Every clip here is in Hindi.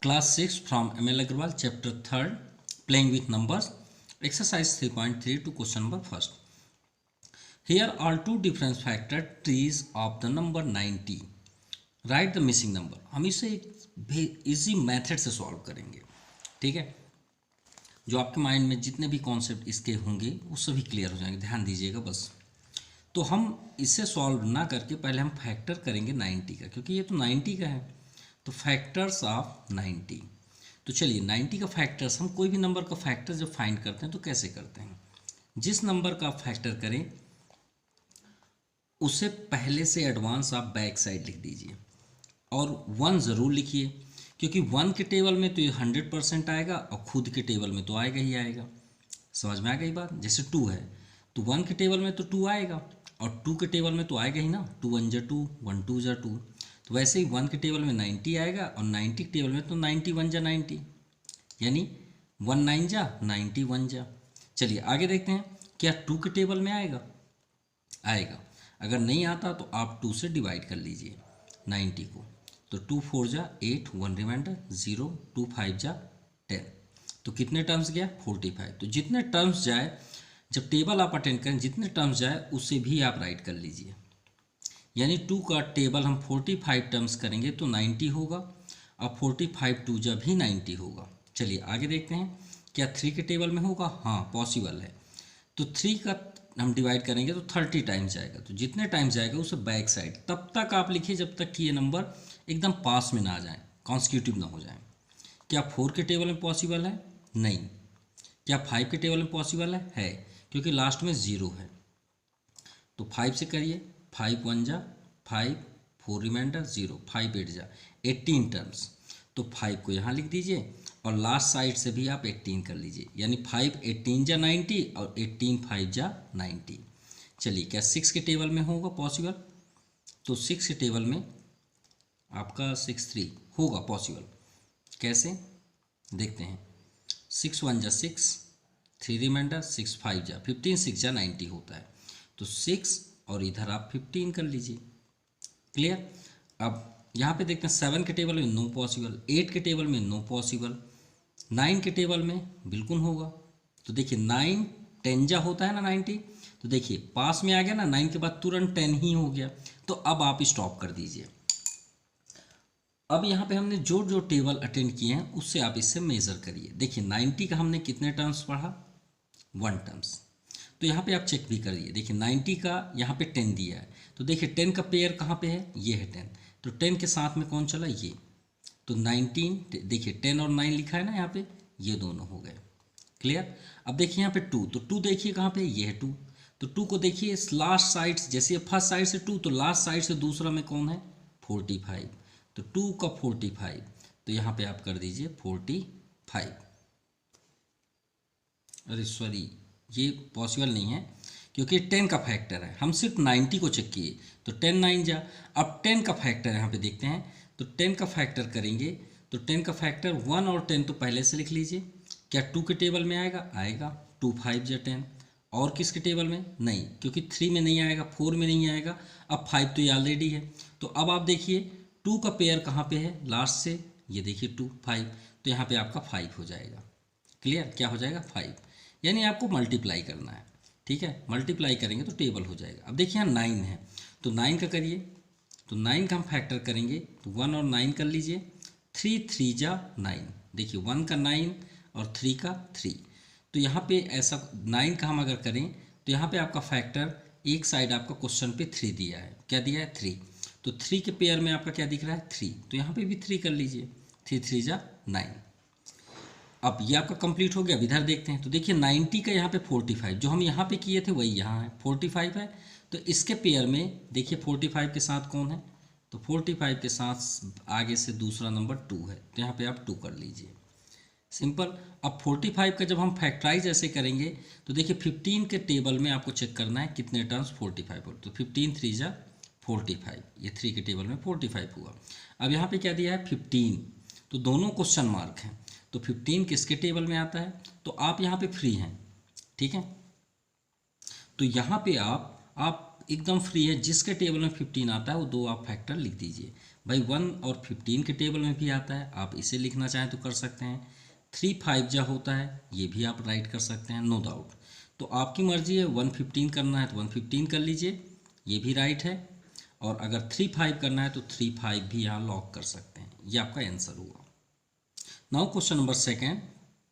Class 6 from ML Agarwal, Chapter 3rd, Playing with Numbers, Exercise 3.3 to question number first. Here are two difference factor trees of the number 90. Write the missing number. हम इसे इजी मेथड से सॉल्व करेंगे, ठीक है। जो आपके माइंड में जितने भी कॉन्सेप्ट इसके होंगे वो सभी क्लियर हो जाएंगे, ध्यान दीजिएगा बस। तो हम इसे सॉल्व ना करके पहले हम फैक्टर करेंगे 90 का, क्योंकि ये तो 90 का है। तो फैक्टर्स ऑफ 90, तो चलिए 90 का फैक्टर्स, हम कोई भी नंबर का फैक्टर जब फाइंड करते हैं तो कैसे करते हैं, जिस नंबर का फैक्टर करें उसे पहले से एडवांस आप बैक साइड लिख दीजिए और 1 ज़रूर लिखिए, क्योंकि 1 के टेबल में तो ये 100% आएगा और खुद के टेबल में तो आएगा ही आएगा। समझ में आ गई बात। जैसे 2 है तो 1 के टेबल में तो 2 आएगा और 2 के टेबल में तो आएगा ही ना, 2 1 जा 2, 1 2 जा 2। तो वैसे ही 1 के टेबल में 90 आएगा और 90 के टेबल में तो 90 1 जा 90, यानी 1 9 जा 90 1 जा। चलिए आगे देखते हैं, क्या 2 के टेबल में आएगा? आएगा। अगर नहीं आता तो आप 2 से डिवाइड कर लीजिए 90 को, तो 2 4 जा 8, 1 रिमाइंडर 0, 2 5 जा 10, तो कितने टर्म्स गया? 45। तो जितने टर्म्स जाए, जब टेबल आप अटेंड करें, जितने टर्म्स जाए उसे भी आप राइट कर लीजिए। यानी 2 का टेबल हम 45 टर्म्स करेंगे तो 90 होगा और 45 2 जा भी 90 होगा। चलिए आगे देखते हैं, क्या 3 के टेबल में होगा? हाँ पॉसिबल है। तो 3 का हम डिवाइड करेंगे तो 30 टाइम्स जाएगा, तो जितने टाइम्स जाएगा उसे बैक साइड तब तक आप लिखिए जब तक कि ये नंबर एकदम पास में ना आ जाए, कॉन्सिक्यूटिव ना हो जाए। क्या 4 के टेबल में पॉसिबल है? नहीं। क्या 5 के टेबल में पॉसिबल है? है, क्योंकि लास्ट में 0 है। तो 5 से करिए, 5 1 जा 5, 4 रिमाइंडर 0, 5 8 जा 18 टर्म्स, तो 5 को यहाँ लिख दीजिए और लास्ट साइड से भी आप 18 कर लीजिए, यानी 5 18 जा 90 और 18 5 जा 90। चलिए क्या 6 के टेबल में होगा पॉसिबल? तो 6 के टेबल में आपका 6 3 होगा पॉसिबल। कैसे देखते हैं, 6 1 जा 6, 3 रिमाइंडर 6 5 जा 15, 6 जा 90 होता है, तो 6 और इधर आप 15 कर लीजिए। क्लियर। अब यहाँ पे देखते हैं 7 के टेबल में नो पॉसिबल, 8 के टेबल में नो पॉसिबल, 9 के टेबल में बिल्कुल होगा। तो देखिए 9 10 जा होता है ना 90, तो देखिए पास में आ गया ना, 9 के बाद तुरंत 10 ही हो गया। तो अब आप स्टॉप कर दीजिए। अब यहाँ पे हमने जो जो टेबल अटेंड किए हैं उससे आप इससे मेज़र करिए। देखिए 90 का हमने कितने टर्म्स पढ़ा? 1 टर्म्स। तो यहाँ पे आप चेक भी करिए, देखिए 90 का यहाँ पे 10 दिया है, तो देखिए 10 का पेयर कहाँ पे है? ये है 10, तो 10 के साथ में कौन चला? ये। तो 19, देखिए 10 और 9 लिखा है ना यहाँ पे, ये दोनों हो गए। क्लियर। अब देखिए यहाँ पे 2, तो 2 देखिए कहाँ पे? ये है 2, तो 2 को देखिए लास्ट साइड, जैसे फर्स्ट साइड से 2, तो लास्ट साइड से दूसरा में कौन है? 45, तो 2 का 45, तो यहाँ पे आप कर दीजिए 45। अरे सॉरी, ये पॉसिबल नहीं है क्योंकि 10 का फैक्टर है, हम सिर्फ 90 को चेक किए, तो 10 9 जा। अब 10 का फैक्टर यहाँ पे देखते हैं, तो 10 का फैक्टर करेंगे तो 10 का फैक्टर 1 और 10 तो पहले से लिख लीजिए। क्या 2 के टेबल में आएगा? आएगा, 2 5 जा 10। और किसके टेबल में? नहीं, क्योंकि 3 में नहीं आएगा, 4 में नहीं आएगा, अब 5 तो ये ऑलरेडी है। तो अब आप देखिए 2 का पेयर कहाँ पे है? लास्ट से, ये देखिए 2 5, तो यहाँ पे आपका 5 हो जाएगा। क्लियर। क्या हो जाएगा? 5, यानी आपको मल्टीप्लाई करना है, ठीक है। मल्टीप्लाई करेंगे तो टेबल हो जाएगा। अब देखिए यहाँ 9 है, तो 9 का करिए, तो 9 का हम फैक्टर करेंगे तो 1 और 9 कर लीजिए, 3 3 जा 9, देखिए 1 का 9 और 3 का 3, तो यहाँ पे ऐसा 9 का हम अगर करें तो यहाँ पे आपका फैक्टर एक साइड आपका क्वेश्चन पे 3 दिया है। क्या दिया है? 3, तो 3 के पेयर में आपका क्या दिख रहा है? 3, तो यहाँ पे भी 3 कर लीजिए, 3 3 जा 9। अब ये आपका कंप्लीट हो गया। अब इधर देखते हैं, तो देखिए 90 का यहाँ पे 45, जो हम यहाँ पे किए थे वही यहाँ है, 45 है, तो इसके पेयर में देखिए 45 के साथ कौन है? तो 45 के साथ आगे से दूसरा नंबर 2 है, तो यहाँ पे आप 2 कर लीजिए, सिंपल। अब 45 का जब हम फैक्टराइज ऐसे करेंगे तो देखिए 15 के टेबल में आपको चेक करना है कितने टर्म्स 45 हो, तो 15 3 जा 45, ये 3 के टेबल में 45 हुआ। अब यहाँ पे क्या दिया है? 15, तो दोनों क्वेश्चन मार्क हैं, तो 15 किसके टेबल में आता है? तो आप यहाँ पे फ्री हैं, ठीक है। तो यहाँ पे आप एकदम फ्री है, जिसके टेबल में 15 आता है वो दो आप फैक्टर लिख दीजिए। भाई 1 और 15 के टेबल में भी आता है, आप इसे लिखना चाहें तो कर सकते हैं। 3 5 जा होता है, ये भी आप राइट कर सकते हैं, नो डाउट। तो आपकी मर्जी है, 115 करना है तो 115 कर लीजिए, ये भी राइट है। और अगर 3 5 करना है तो 3 5 भी यहाँ लॉक कर सकते हैं, ये आपका आंसर हुआ। Now question number second,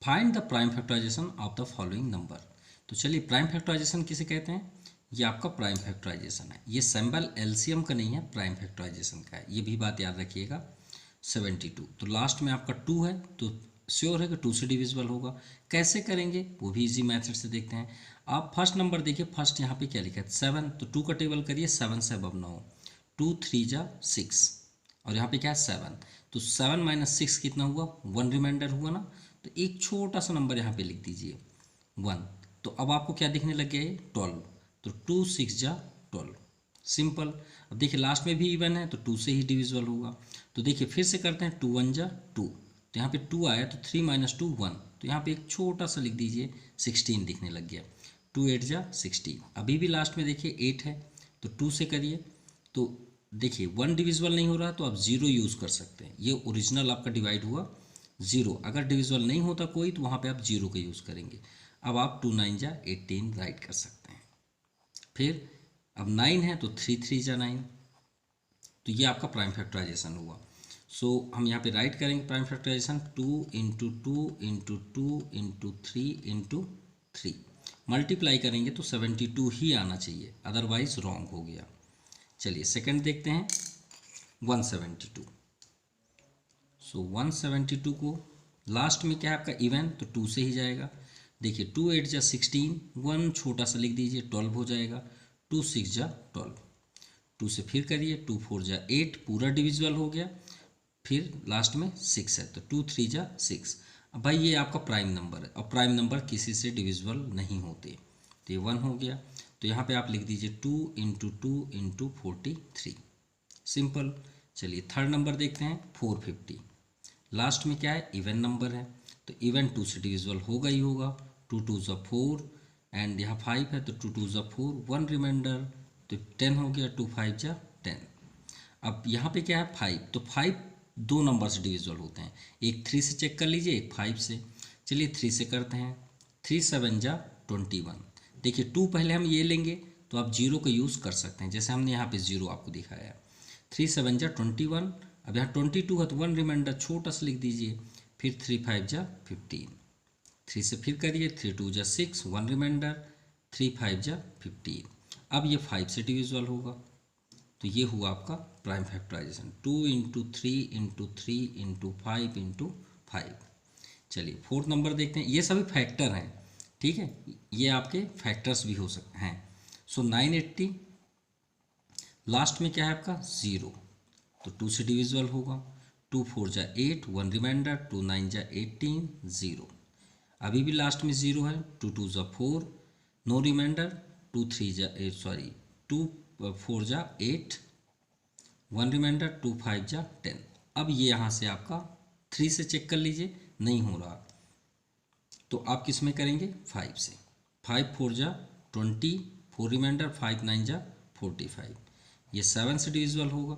find the prime factorization of the following number. तो चलिए, प्राइम फैक्टराइजेशन किसे कहते हैं? ये आपका प्राइम फैक्टराइजेशन है, ये सिंबल एलसीएम का नहीं है, प्राइम फैक्टराइजेशन का है, ये भी बात याद रखिएगा। 72, तो लास्ट में आपका 2 है तो श्योर है कि 2 से डिविजिबल होगा। कैसे करेंगे वो भी इजी मेथड से देखते हैं। आप फर्स्ट नंबर देखिए, फर्स्ट यहाँ पे क्या लिखा है 7, तो 2 का टेबल करिए, 7 से अब ना हो, 2 3 जा 6 और यहाँ पे क्या है 7, तो 7 माइनस 6 कितना हुआ, 1 रिमाइंडर हुआ ना, तो एक छोटा सा नंबर यहाँ पे लिख दीजिए 1। तो अब आपको क्या दिखने लग गया है 12, तो 2 6 जा 12, सिंपल। अब देखिए लास्ट में भी इवन है तो 2 से ही डिविजिबल होगा। तो देखिए फिर से करते हैं, 2 1 जा 2, तो यहाँ पे 2 आया तो 3 माइनस 2 1, तो यहाँ पे एक छोटा सा लिख दीजिए 16 दिखने लग गया, 2 8 जा 16। अभी भी लास्ट में देखिए 8 है तो 2 से करिए, तो देखिए 1 डिविजिबल नहीं हो रहा तो आप 0 यूज़ कर सकते हैं, ये ओरिजिनल आपका डिवाइड हुआ 0। अगर डिविजिबल नहीं होता कोई तो वहाँ पे आप 0 का यूज़ करेंगे। अब आप 2 9 जा 18 राइट कर सकते हैं। फिर अब 9 है तो 3 3 जा 9, तो ये आपका प्राइम फैक्टराइजेशन हुआ। सो हम यहाँ पे राइट करेंगे prime factorization 2 into 2 into 2 into 3 into 3, multiply करेंगे तो 72 ही आना चाहिए, अदरवाइज रॉन्ग हो गया। चलिए सेकंड देखते हैं, 172। सो 172 को लास्ट में क्या है आपका इवन, तो 2 से ही जाएगा। देखिए 2 8 जा 16, 1 छोटा सा लिख दीजिए 12 हो जाएगा, 2 6 जा 12, 2 से फिर करिए 2 4 जा 8, पूरा डिविजिबल हो गया। फिर लास्ट में 6 है तो 2 3 जा 6। अब भाई ये आपका प्राइम नंबर है और प्राइम नंबर किसी से डिविजिबल नहीं होते, तो ये 1 हो गया। तो यहाँ पे आप लिख दीजिए 2 इंटू 2 इंटू 43, सिंपल। चलिए थर्ड नंबर देखते हैं, 450। लास्ट में क्या है इवन नंबर है, तो इवन 2 से डिविजिबल होगा ही होगा, 2 2 जा 4 एंड यहाँ 5 है तो 2 2 जा 4, 1 रिमाइंडर तो 10 हो गया, 2 5 जा 10। अब यहाँ पे क्या है 5, तो 5 दो नंबर से डिविजिबल होते हैं, एक 3 से चेक कर लीजिए, एक 5 से। चलिए 3 से करते हैं, 3 7 जा 21। देखिए 2 पहले हम ये लेंगे तो आप 0 का यूज़ कर सकते हैं, जैसे हमने यहाँ पे 0 आपको दिखाया है। 3 7 जा 21, अब यहाँ 22 है तो 1 रिमाइंडर छोटा सा लिख दीजिए, फिर 3 5 जा 15, 3 से फिर करिए, 3 2 जा 6, 1 रिमाइंडर, 3 5 जा 15। अब ये 5 से डिविजिबल होगा, तो ये हुआ आपका prime factorization, 2 into 3 into 3 into 5 into 5। चलिए फोर्थ नंबर देखते हैं, ये सभी फैक्टर हैं, ठीक है, ये आपके फैक्टर्स भी हो सकते हैं। सो 980, लास्ट में क्या है आपका 0, तो 2 से डिविजिबल होगा, 2 4 जा 8, 1 रिमाइंडर, 2 9 जा 18, 0। अभी भी लास्ट में 0 है, 2 2 जा 4, नो रिमाइंडर, 2 3 जा 2 4 जा 8, 1 रिमाइंडर, 2 5 जा 10। अब ये यहाँ से आपका 3 से चेक कर लीजिए, नहीं हो रहा तो आप किस में करेंगे 5 से, 5 4 जा 20, 4 रिमाइंडर, 5 9 जा 45, ये 7 से डिविजिबल होगा।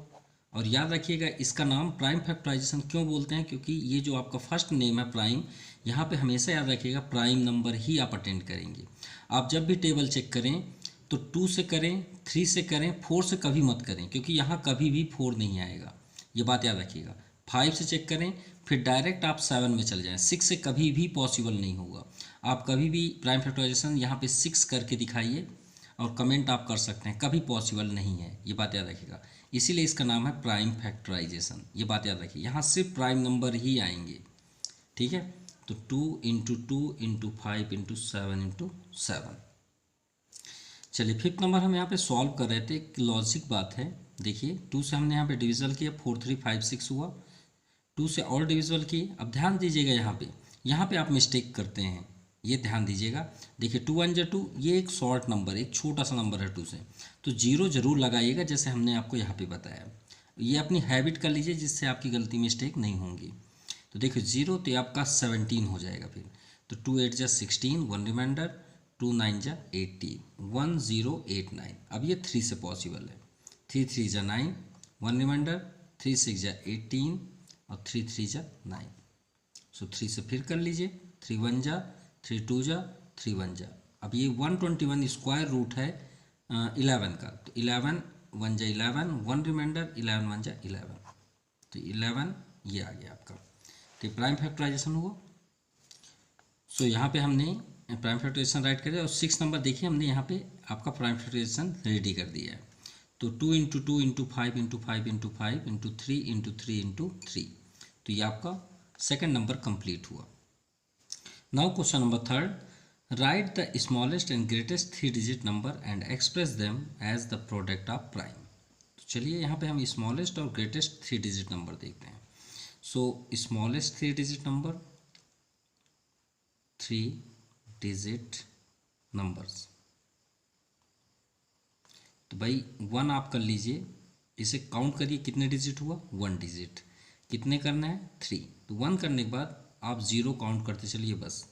और याद रखिएगा इसका नाम प्राइम फैक्टराइजेशन क्यों बोलते हैं, क्योंकि ये जो आपका फर्स्ट नेम है प्राइम, यहाँ पे हमेशा याद रखिएगा प्राइम नंबर ही आप अटेंड करेंगे। आप जब भी टेबल चेक करें तो 2 से करें, 3 से करें, 4 से कभी मत करें, क्योंकि यहाँ कभी भी 4 नहीं आएगा, ये बात याद रखिएगा। 5 से चेक करें, फिर डायरेक्ट आप 7 में चल जाएं, 6 से कभी भी पॉसिबल नहीं होगा। आप कभी भी प्राइम फैक्टराइजेशन यहाँ पे 6 करके दिखाइए और कमेंट आप कर सकते हैं, कभी पॉसिबल नहीं है, ये बात याद रखिएगा। इसीलिए इसका नाम है प्राइम फैक्टराइजेशन, ये बात याद रखिए, यहाँ सिर्फ प्राइम नंबर ही आएंगे, ठीक है। तो 2 इंटू 2 इंटू 5 इंटू 7 इंटू 7। चलिए फिफ्थ नंबर हम यहाँ पे सॉल्व कर रहे थे, एक लॉजिक बात है। देखिए 2 से हमने यहाँ पे डिविजल किया, 4 3 5 6 हुआ, 2 से और डिविजल किए। अब ध्यान दीजिएगा यहाँ पे आप मिस्टेक करते हैं, ये ध्यान दीजिएगा। देखिए 2 1 जा 2, ये एक शॉर्ट नंबर, एक छोटा सा नंबर है 2 से, तो 0 जरूर लगाइएगा, जैसे हमने आपको यहाँ पे बताया। ये अपनी हैबिट कर लीजिए, जिससे आपकी गलती मिस्टेक नहीं होंगी। तो देखिए 0 तो आपका 17 हो जाएगा, फिर तो 2 8 जा 16, 1 रिमाइंडर, 2 9 जा 18, 1089। अब ये 3 से पॉसिबल है। 3 3 जा 9, 1 रिमाइंडर, 3 6 जा 18 और 3 3 जा 9। सो 3 से फिर कर लीजिए, 3 1 जा, 3 2 जा, 3 1 जा। अब ये 121 स्क्वायर रूट है 11 का, तो 11 1 जा 11, 1 रिमाइंडर, 11 1 जा 11, तो 11 ये आ गया आपका। तो प्राइम फैक्टराइजेशन हुआ। सो यहाँ पे हमने प्राइम फैक्टराइजेशन राइट कर दिया और 6 नंबर देखिए हमने यहाँ पे आपका प्राइम फैक्टराइजेशन रेडी कर दिया है। तो 2 × 2 × 5 × 5 × 5 × 3 × 3 × 3, तो ये आपका सेकंड नंबर कंप्लीट हुआ। Now question number third, write the smallest and greatest 3 digit number and express them as the product of prime. तो चलिए यहाँ पे हम स्मॉलेस्ट और ग्रेटेस्ट 3 डिजिट नंबर देखते हैं। सो smallest 3 digit number, 3 digit numbers, तो भाई 1 आप कर लीजिए, इसे काउंट करिए कितने डिजिट हुआ, 1 डिजिट। कितने करना है, 3। तो 1 करने के बाद आप 0 काउंट करते चलिए बस।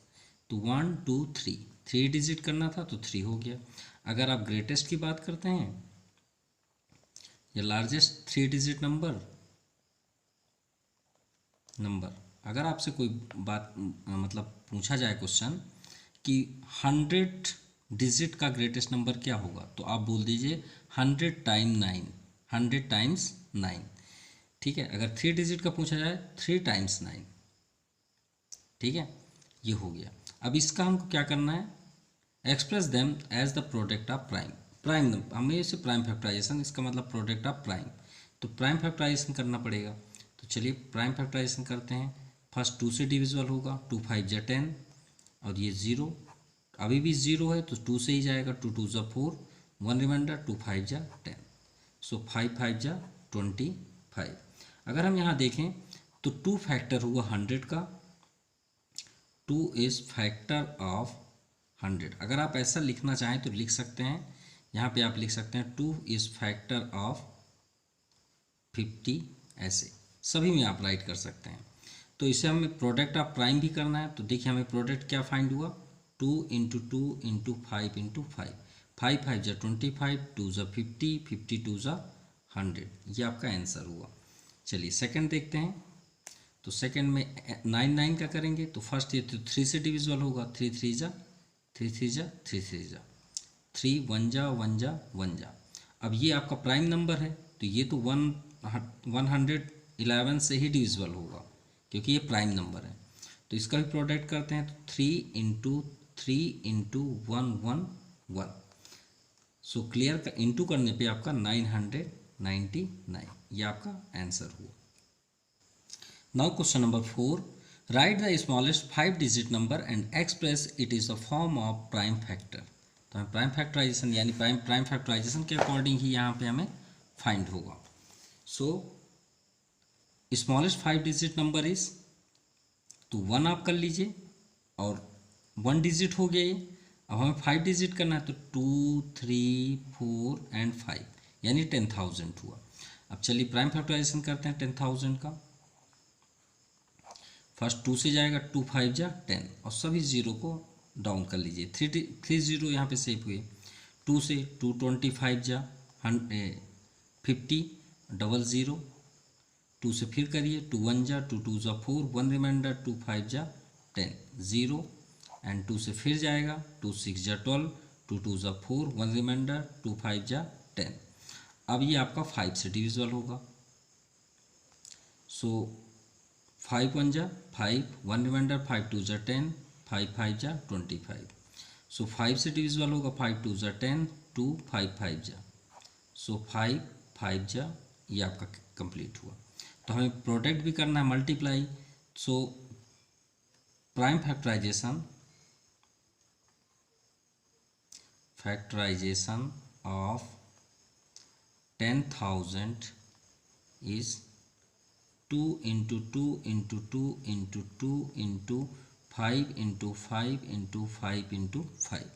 तो 1 2 3, 3 डिजिट करना था तो 3 हो गया। अगर आप ग्रेटेस्ट की बात करते हैं या लार्जेस्ट 3 डिजिट नंबर, अगर आपसे कोई बात मतलब पूछा जाए क्वेश्चन कि 100 डिजिट का ग्रेटेस्ट नंबर क्या होगा, तो आप बोल दीजिए 100 टाइम 9, 100 टाइम्स 9, ठीक है। अगर 3 डिजिट का पूछा जाए 3 टाइम्स 9, ठीक है, ये हो गया। अब इसका हमको क्या करना है, express them as the product of prime. Prime हमें इसे प्राइम फैक्टराइजेशन, इसका मतलब प्रोडक्ट ऑफ प्राइम, तो प्राइम फैक्टराइजेशन करना पड़ेगा। तो चलिए प्राइम फैक्टराइजेशन करते हैं। फर्स्ट 2 से डिविजिबल होगा, 2 5 जा 10 और ये 0, अभी भी 0 है तो 2 से ही जाएगा, 2 2 जा 4, 1 रिमाइंडर, 2 5 जा 10, सो 5 5 जा 25। अगर हम यहाँ देखें तो 2 फैक्टर हुआ 100 का, 2 इज़ फैक्टर ऑफ 100। अगर आप ऐसा लिखना चाहें तो लिख सकते हैं, यहाँ पे आप लिख सकते हैं 2 इज़ फैक्टर ऑफ 50, ऐसे सभी में आप राइट कर सकते हैं। तो इसे हमें प्रोडक्ट ऑफ प्राइम भी करना है। तो देखिए हमें प्रोडक्ट क्या फाइंड हुआ, 2 × 2 × 5 × 5, 5 5 जा 25, 2 जा 50, 50 2 जा 100, ये आपका आंसर हुआ। चलिए सेकंड देखते हैं। तो सेकंड में 9 9 का करेंगे, तो फर्स्ट ये तो 3 से डिविजिबल होगा, 3 3 जा 3 3 जा 3 3 जा 3, 1 जा 1 जा 1 जा। अब ये आपका प्राइम नंबर है, तो ये तो 111 से ही डिविजिबल होगा क्योंकि ये प्राइम नंबर है। तो इसका भी प्रोडक्ट करते हैं, तो 3 × 3 × 1 1 1, सो क्लियर का इंटू करने पे आपका 999, ये आपका आंसर हुआ। Now question number 4, right the smallest 5 digit number and express it is the form of prime factor. तो हमें प्राइम फैक्टराइजेशन यानी प्राइम फैक्टराइजेशन के अकॉर्डिंग ही यहाँ पे हमें फाइंड होगा। सो स्मॉलेस्ट 5 डिजिट नंबर इज, तो 1 आप कर लीजिए और 1 डिजिट हो गया ये। अब हमें 5 डिजिट करना है, तो 2 3 4 एंड 5 यानी 10,000 हुआ। अब चलिए प्राइम फैक्टराइजेशन करते हैं 10,000 का। फर्स्ट 2 से जाएगा, 2 5 जा 10 और सभी 0 को डाउन कर लीजिए, 3 0 यहाँ पे सेव हुए। 2 से 2 25 जा 50, 00, 2 से फिर करिए, 2 1 जा 2 2 जा 4, 1 रिमाइंडर, 2 5 जा 10, 0 एंड 2 से फिर जाएगा, 2 6 जा 12, 2 2 जा 4, 1 रिमाइंडर, 2 5 जा 10। अब ये आपका 5 से डिविजिबल होगा, सो 5 1 जा 5, 1 रिमाइंडर, 5 2 जा 10, 5 5 जा 25, सो 5 से डिविजिबल होगा, 5 2 जा 10, 2 5 5 जा, सो 5 5 जा, ये आपका कंप्लीट हुआ। तो हमें प्रोडक्ट भी करना है, multiply. So prime factorization of 10,000 is 2 × 2 × 2 × 2 × 5 × 5 × 5 × 5,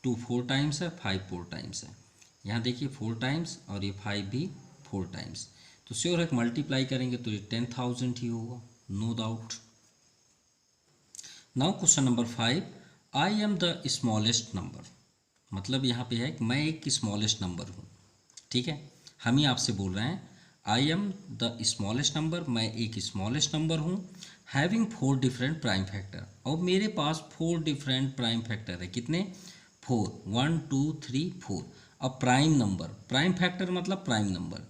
2 4 times है, 5 4 टाइम्स है। यहाँ देखिए 4 टाइम्स और ये 5 भी 4 टाइम्स, तो श्योर है मल्टीप्लाई करेंगे तो ये 10,000 ही होगा, no doubt. Now question number 5, I am the smallest number, मतलब यहाँ पे है कि मैं एक स्मॉलेस्ट नंबर हूँ, ठीक है। हम ही आपसे बोल रहे हैं आई एम द स्मॉलेस्ट नंबर, मैं एक स्मॉलेस्ट नंबर हूँ, हैविंग 4 डिफरेंट प्राइम फैक्टर, और मेरे पास 4 डिफरेंट प्राइम फैक्टर है। कितने? 4, 1 2 3 4। अब प्राइम नंबर, प्राइम फैक्टर मतलब prime number.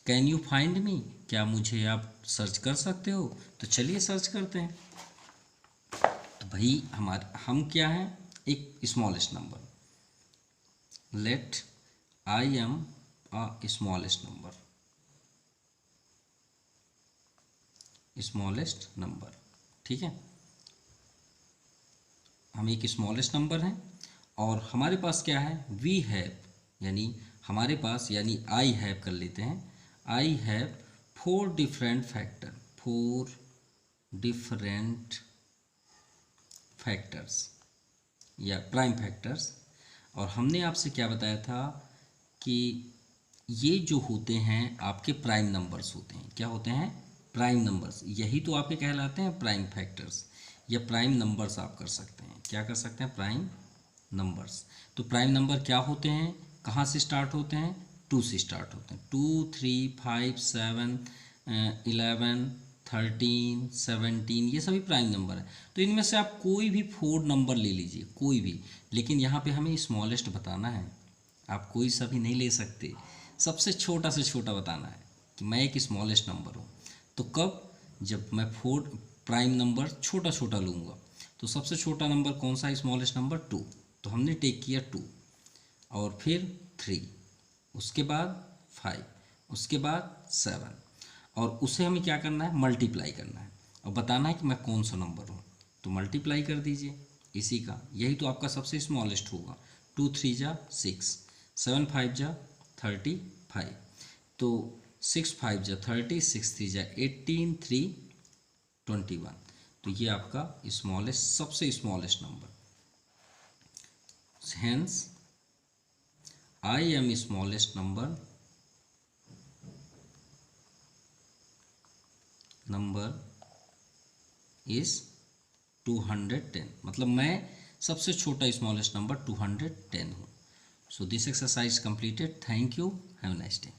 Can you find me, क्या मुझे आप सर्च कर सकते हो? तो चलिए सर्च करते हैं। तो भाई हम क्या हैं? एक smallest number. Let I am a smallest number, smallest number, ठीक है। हम एक स्मॉलेस्ट नंबर हैं और हमारे पास क्या है? वी हैव, यानी हमारे पास, यानी आई हैव कर लेते हैं। I have 4 different factor, 4 different factors या प्राइम फैक्टर्स। और हमने आपसे क्या बताया था कि ये जो होते हैं आपके प्राइम नंबर्स होते हैं। क्या होते हैं? Prime numbers. यही तो आपके कहलाते हैं प्राइम फैक्टर्स या प्राइम नंबर्स। आप कर सकते हैं, क्या कर सकते हैं? Prime numbers. तो प्राइम नंबर क्या होते हैं? कहाँ से स्टार्ट होते हैं? 2 से स्टार्ट होते हैं। 2 3 5 7 11 13 17, ये सभी प्राइम नंबर है। तो इनमें से आप कोई भी 4 नंबर ले लीजिए, कोई भी। लेकिन यहाँ पे हमें स्मॉलेस्ट बताना है। आप कोई सा भी नहीं ले सकते, सबसे छोटा से छोटा बताना है कि मैं एक स्मॉलेस्ट नंबर हूँ। तो कब? जब मैं 4 प्राइम नंबर छोटा छोटा लूँगा। तो सबसे छोटा नंबर कौन सा? Smallest number 2। तो हमने टेक किया 2, और फिर 3, उसके बाद 5, उसके बाद 7, और उसे हमें क्या करना है? मल्टीप्लाई करना है और बताना है कि मैं कौन सा नंबर हूँ। तो मल्टीप्लाई कर दीजिए इसी का, यही तो आपका सबसे स्मॉलेस्ट होगा। 2 3 जा 6, 7 5 जा 35, तो 6 5 जा 30, 6 3 जा 18, 3 21। तो ये आपका स्मॉलेस्ट, सबसे smallest number. Hence I am smallest number is 210, मतलब मैं सबसे छोटा स्मॉलेस्ट नंबर 210 हूँ। So this exercise completed. Thank you, have a nice day.